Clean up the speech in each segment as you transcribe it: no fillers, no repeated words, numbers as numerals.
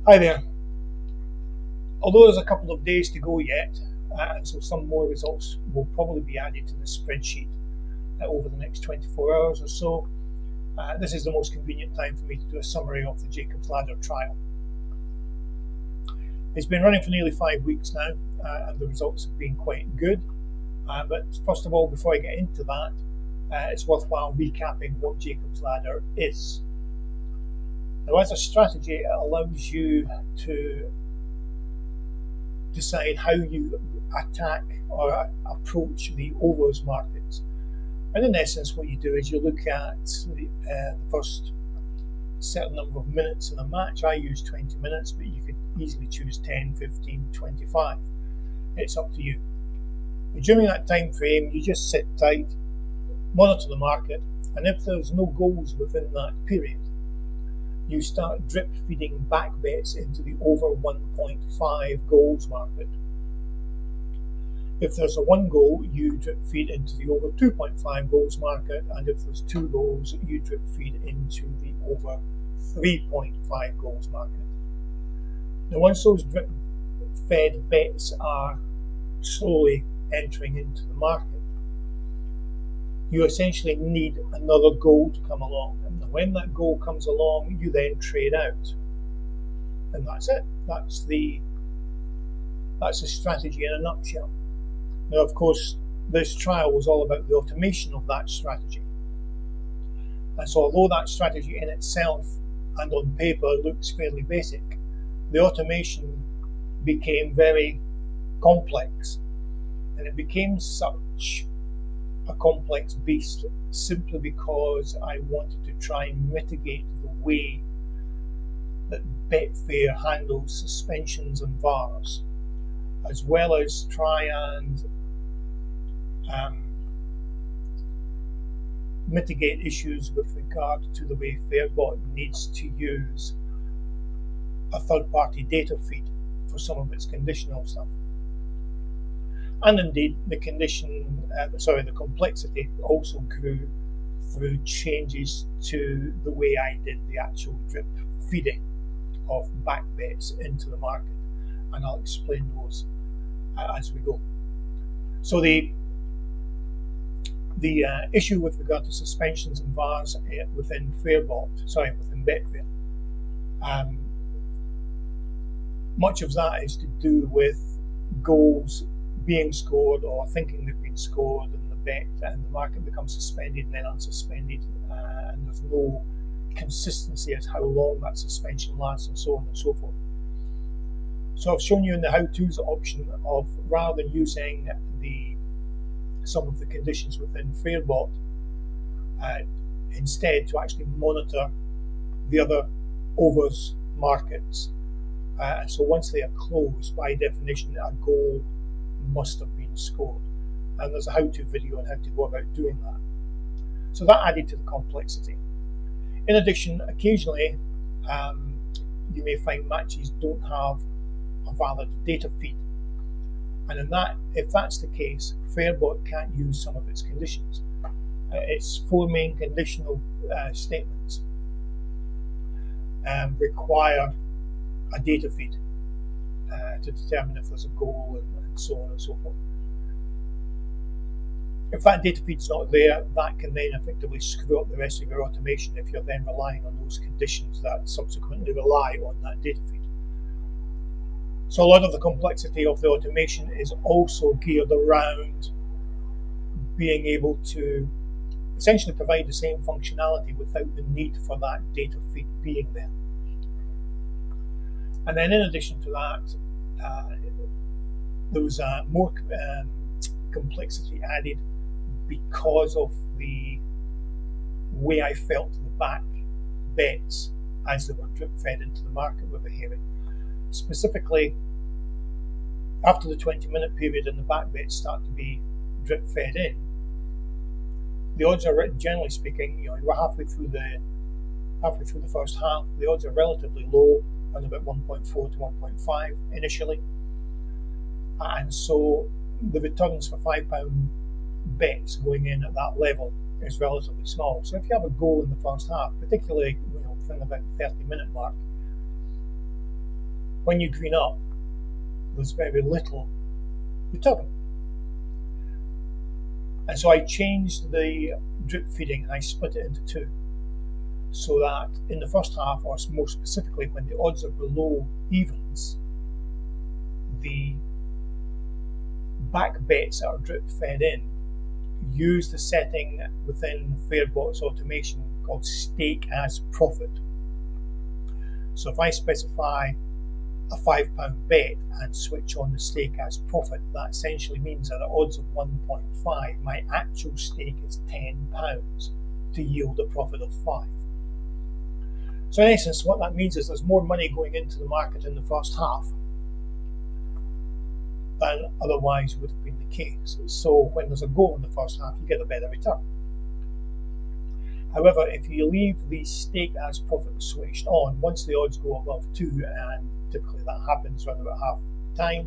Hi there. Although there's a couple of days to go yet, and so some more results will probably be added to the spreadsheet over the next 24 hours or so, this is the most convenient time for me to do a summary of the Jacob's Ladder trial. It's been running for nearly 5 weeks now, and the results have been quite good. But first of all, before I get into that, it's worthwhile recapping what Jacob's Ladder is. Now, as a strategy, it allows you to decide how you attack or approach the overs markets. And in essence, what you do is you look at the first certain number of minutes in a match. I use 20 minutes, but you could easily choose 10, 15, 25. It's up to you. But during that time frame, you just sit tight, monitor the market, and if there's no goals within that period, you start drip feeding back bets into the over 1.5 goals market. If there's a 1 goal, you drip feed into the over 2.5 goals market, and if there's 2 goals, you drip feed into the over 3.5 goals market. Now, once those drip fed bets are slowly entering into the market, you essentially need another goal to come along. And when that goal comes along, you then trade out. And that's it. That's the strategy in a nutshell. Now, of course, this trial was all about the automation of that strategy. And so although that strategy in itself and on paper looks fairly basic, the automation became very complex. And it became such a complex beast simply because I wanted to try and mitigate the way that Betfair handles suspensions and VARs, as well as try and mitigate issues with regard to the way Fairbot needs to use a third-party data feed for some of its conditional stuff. And indeed, the complexity also grew through changes to the way I did the actual drip feeding of back bets into the market, and I'll explain those as we go. So the issue with regard to suspensions and VARs within Betfair, much of that is to do with goals being scored or thinking they've been scored, and the bet and the market becomes suspended and then unsuspended, and there's no consistency as how long that suspension lasts, and so on and so forth. So I've shown you in the how-tos option of, rather than using some of the conditions within Fairbot, instead to actually monitor the other overs markets. And so once they are closed, by definition, a goal must have been scored. And there's a how-to video on how to go about doing that. So that added to the complexity. In addition, occasionally you may find matches don't have a valid data feed. And if that's the case, Fairbot can't use some of its conditions. Its 4 main conditional statements require a data feed to determine if there's a goal and so on and so forth. If that data feed's not there, that can then effectively screw up the rest of your automation if you're then relying on those conditions that subsequently rely on that data feed. So a lot of the complexity of the automation is also geared around being able to essentially provide the same functionality without the need for that data feed being there. And then in addition to that, there was more complexity added because of the way I felt the back bets as they were drip fed into the market were behaving. Specifically, after the 20-minute period and the back bets start to be drip fed in, the odds are, generally speaking, we're halfway through the first half, the odds are relatively low, and about 1.4 to 1.5 initially, and so the returns for £5 bets going in at that level is relatively small. So if you have a goal in the first half, particularly within about the 30-minute mark, when you green up, there's very little return. And so I changed the drip feeding and I split it into two. So that in the first half, or more specifically when the odds are below evens, the back bets that are drip fed in use the setting within Fairbot's automation called stake as profit. So if I specify a £5 bet and switch on the stake as profit, that essentially means that at odds of 1.5, my actual stake is £10 to yield a profit of 5. So in essence, what that means is there's more money going into the market in the first half than otherwise would have been the case. So when there's a goal in the first half, you get a better return. However, if you leave the stake as profit switched on, once the odds go above 2, and typically that happens around about half time,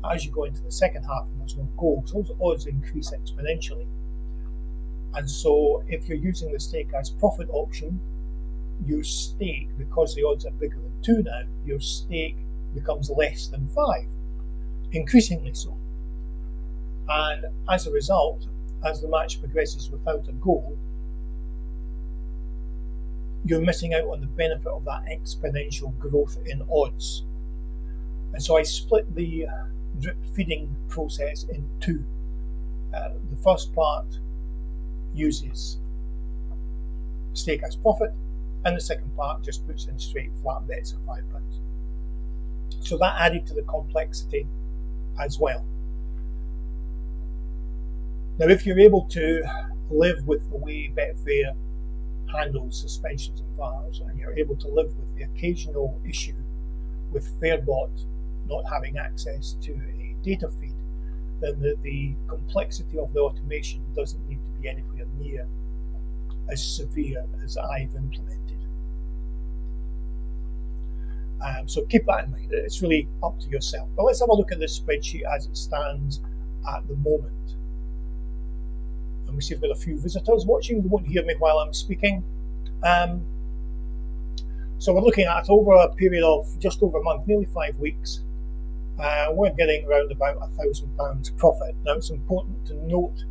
as you go into the second half and there's no goals, those odds increase exponentially. And so if you're using the stake as profit option, your stake, because the odds are bigger than 2 now, your stake becomes less than 5, increasingly so. And as a result, as the match progresses without a goal, you're missing out on the benefit of that exponential growth in odds. And so I split the drip feeding process in two. The first part uses stake as profit, and the second part just puts in straight flat bets of £5. So that added to the complexity as well. Now, if you're able to live with the way Betfair handles suspensions and VARs, and you're able to live with the occasional issue with Fairbot not having access to a data feed, then the complexity of the automation doesn't need to be anywhere near as severe as I've implemented. So keep that in mind. It's really up to yourself. But let's have a look at this spreadsheet as it stands at the moment. And we see we've got a few visitors watching. They won't hear me while I'm speaking. So we're looking at over a period of just over a month, nearly 5 weeks. We're getting around about £1,000 profit. Now it's important to note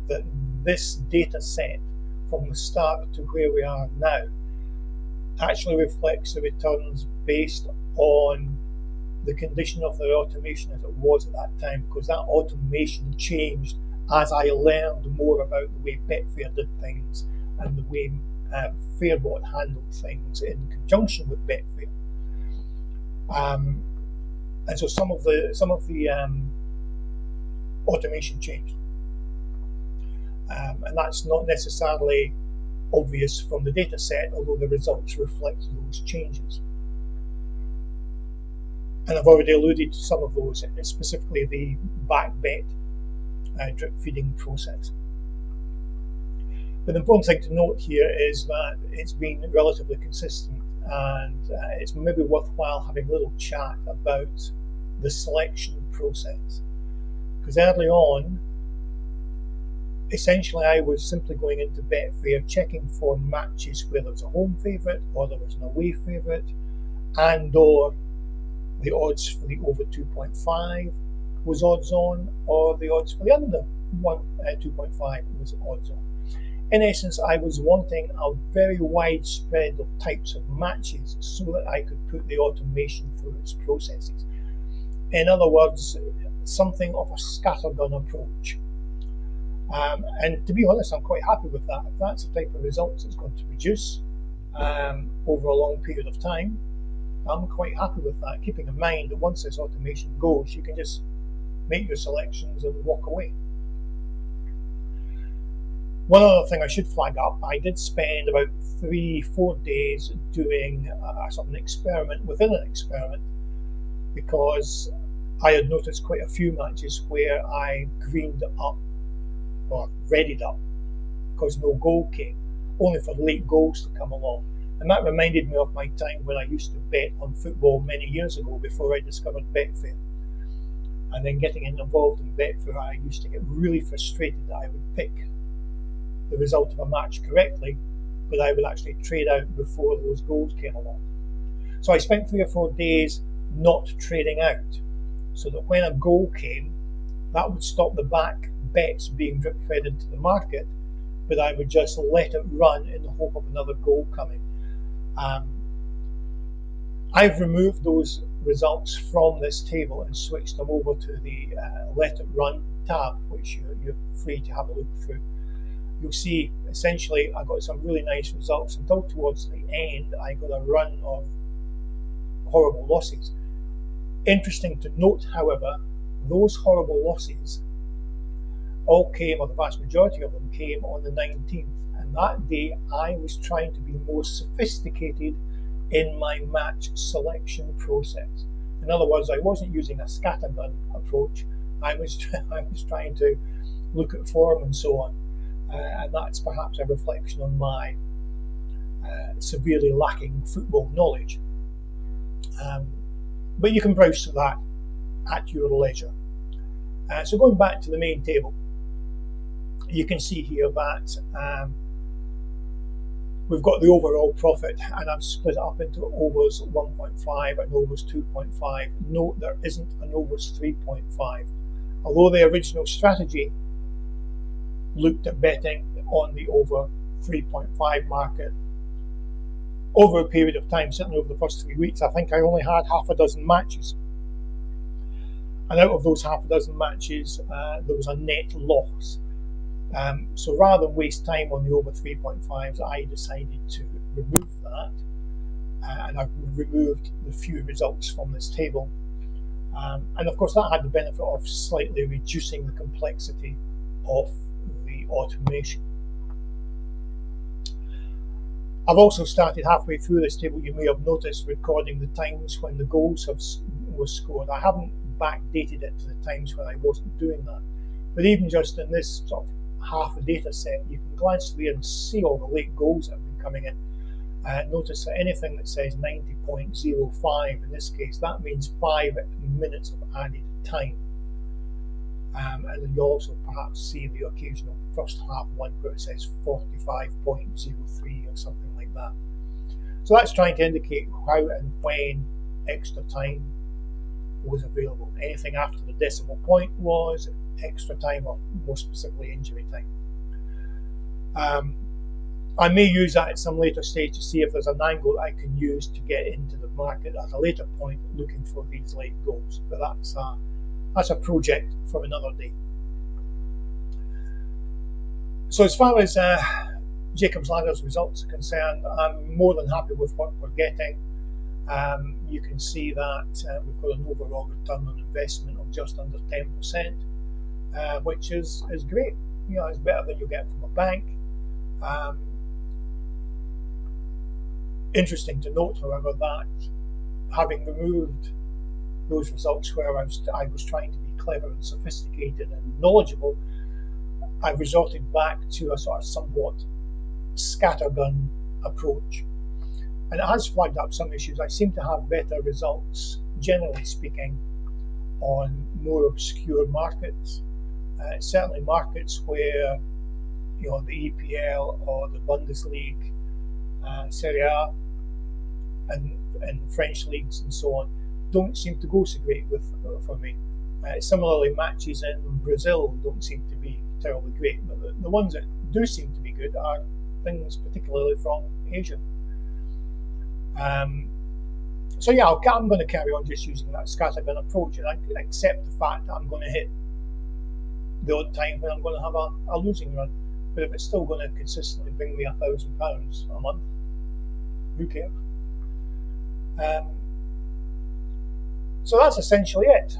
that this data set from the start to where we are now actually reflects the returns based on the condition of the automation as it was at that time, because that automation changed as I learned more about the way Betfair did things and the way Fairbot handled things in conjunction with Betfair. And so some of the automation changed, and that's not necessarily obvious from the data set, although the results reflect those changes. And I've already alluded to some of those, specifically the back bet drip feeding process. But the important thing to note here is that it's been relatively consistent, and it's maybe worthwhile having a little chat about the selection process. Because early on, essentially I was simply going into Betfair, checking for matches where there was a home favourite or there was an away favourite, and or the odds for the over 2.5 was odds on, or the odds for the under 2.5 was odds on. In essence, I was wanting a very wide spread of types of matches so that I could put the automation through its processes. In other words, something of a scattergun approach. And to be honest, I'm quite happy with that. If that's the type of results it's going to produce over a long period of time, I'm quite happy with that, keeping in mind that once this automation goes, you can just make your selections and walk away. One other thing I should flag up, I did spend about 3-4 days doing a sort of an experiment within an experiment, because I had noticed quite a few matches where I greened up or readied up because no goal came, only for late goals to come along. And that reminded me of my time when I used to bet on football many years ago before I discovered Betfair. And then getting involved in Betfair, I used to get really frustrated that I would pick the result of a match correctly, but I would actually trade out before those goals came along. So I spent 3 or 4 days not trading out, so that when a goal came, that would stop the back bets being drip fed into the market, but I would just let it run in the hope of another goal coming. Um, I've removed those results from this table and switched them over to the Let It Run tab, which you're free to have a look through. You'll see essentially I got some really nice results until towards the end I got a run of horrible losses. Interesting to note, however, those horrible losses all came, or the vast majority of them came, on the 19th, and that day I was trying to be more sophisticated in my match selection process. In other words, I wasn't using a scattergun approach. I was trying to look at form and so on, and that's perhaps a reflection on my severely lacking football knowledge. But you can browse to that at your leisure. So going back to the main table, you can see here that we've got the overall profit, and I've split it up into overs 1.5 and overs 2.5. Note there isn't an overs 3.5. Although the original strategy looked at betting on the over 3.5 market over a period of time, certainly over the first 3 weeks, I think I only had half a dozen matches. And out of those half a dozen matches, there was a net loss. So rather than waste time on the over 3.5s, I decided to remove that, and I've removed the few results from this table. And of course that had the benefit of slightly reducing the complexity of the automation. I've also started halfway through this table, you may have noticed, recording the times when the goals were scored. I haven't backdated it to the times when I wasn't doing that. But even just in this sort of half a data set, you can glance through and see all the late goals that have been coming in. Notice that anything that says 90.05, in this case, that means 5 minutes of added time. And then you'll also perhaps see the occasional first half one where it says 45.03 or something like that. So that's trying to indicate how and when extra time was available. Anything after the decimal point was extra time, or more specifically injury time. I may use that at some later stage to see if there's an angle that I can use to get into the market at a later point looking for these late goals, but that's a project for another day. So as far as Jacob's Ladder's results are concerned, I'm more than happy with what we're getting. You can see that we've got an overall return on investment of just under 10%, which is great. You know, it's better than you get from a bank. Interesting to note, however, that having removed those results where I was trying to be clever and sophisticated and knowledgeable, I've resorted back to a sort of somewhat scattergun approach. And it has flagged up some issues. I seem to have better results, generally speaking, on more obscure markets. Certainly markets where, you know, the EPL or the Bundesliga, Serie A, and French leagues and so on don't seem to go so great for me. Similarly, matches in Brazil don't seem to be terribly great, but the ones that do seem to be good are things particularly from Asia. So yeah, I'm going to carry on just using that scattergun approach, and I accept the fact that I'm going to hit the odd time when I'm going to have a losing run. But if it's still going to consistently bring me £1,000 a month, who cares? So that's essentially it.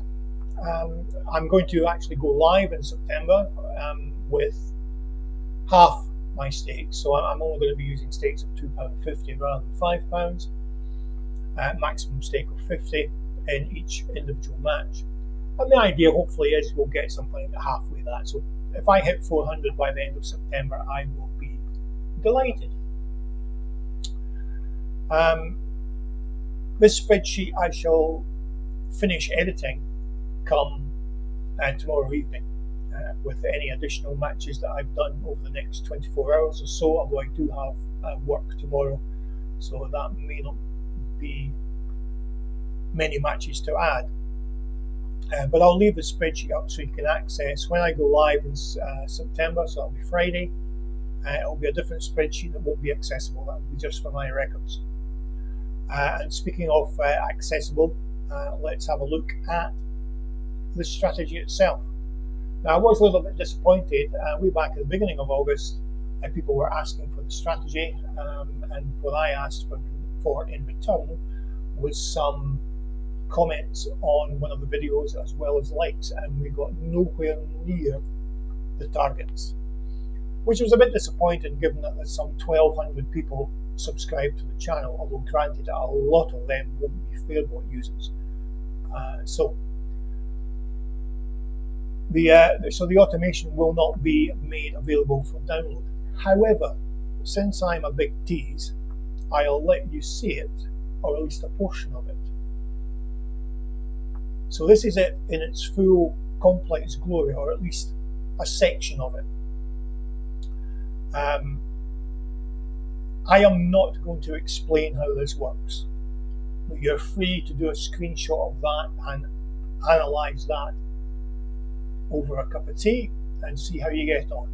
I'm going to actually go live in September with half my stakes, so I'm only going to be using stakes of £2.50 rather than £5. Maximum stake of 50 in each individual match. And the idea, hopefully, is we'll get something halfway that. So if I hit 400 by the end of September, I will be delighted. This spreadsheet I shall finish editing come tomorrow evening with any additional matches that I've done over the next 24 hours or so, although I do have work tomorrow, so that may not be many matches to add. But I'll leave the spreadsheet up so you can access when I go live in September, so that'll be Friday. It'll be a different spreadsheet that won't be accessible, that'll be just for my records. And speaking of accessible, let's have a look at the strategy itself. Now, I was a little bit disappointed. Way back at the beginning of August, people were asking for the strategy, and what I asked for in return was some comments on one of the videos as well as likes, and we got nowhere near the targets, which was a bit disappointing given that there's some 1,200 people subscribed to the channel, although granted a lot of them won't be Fairbot users. So the automation will not be made available for download. However, since I'm a big tease, I'll let you see it, or at least a portion of it. So this is it in its full complex glory, or at least a section of it. I am not going to explain how this works. You're free to do a screenshot of that and analyze that over a cup of tea and see how you get on.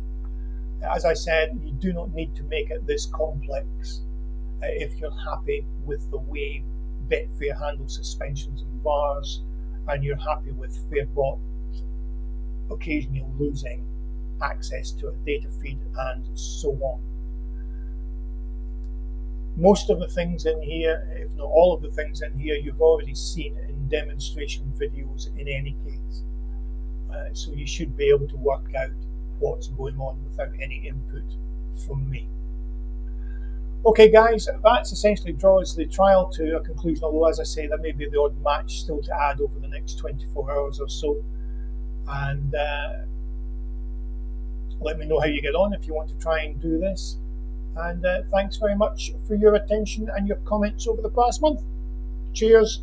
As I said, you do not need to make it this complex if you're happy with the way Betfair handles suspensions and VARs, and you're happy with Fairbot occasionally losing access to a data feed and so on. Most of the things in here, if not all of the things in here, you've already seen in demonstration videos in any case. So you should be able to work out what's going on without any input from me. Okay guys, that essentially draws the trial to a conclusion, although as I say there may be the odd match still to add over the next 24 hours or so. And let me know how you get on if you want to try and do this. And thanks very much for your attention and your comments over the past month. Cheers.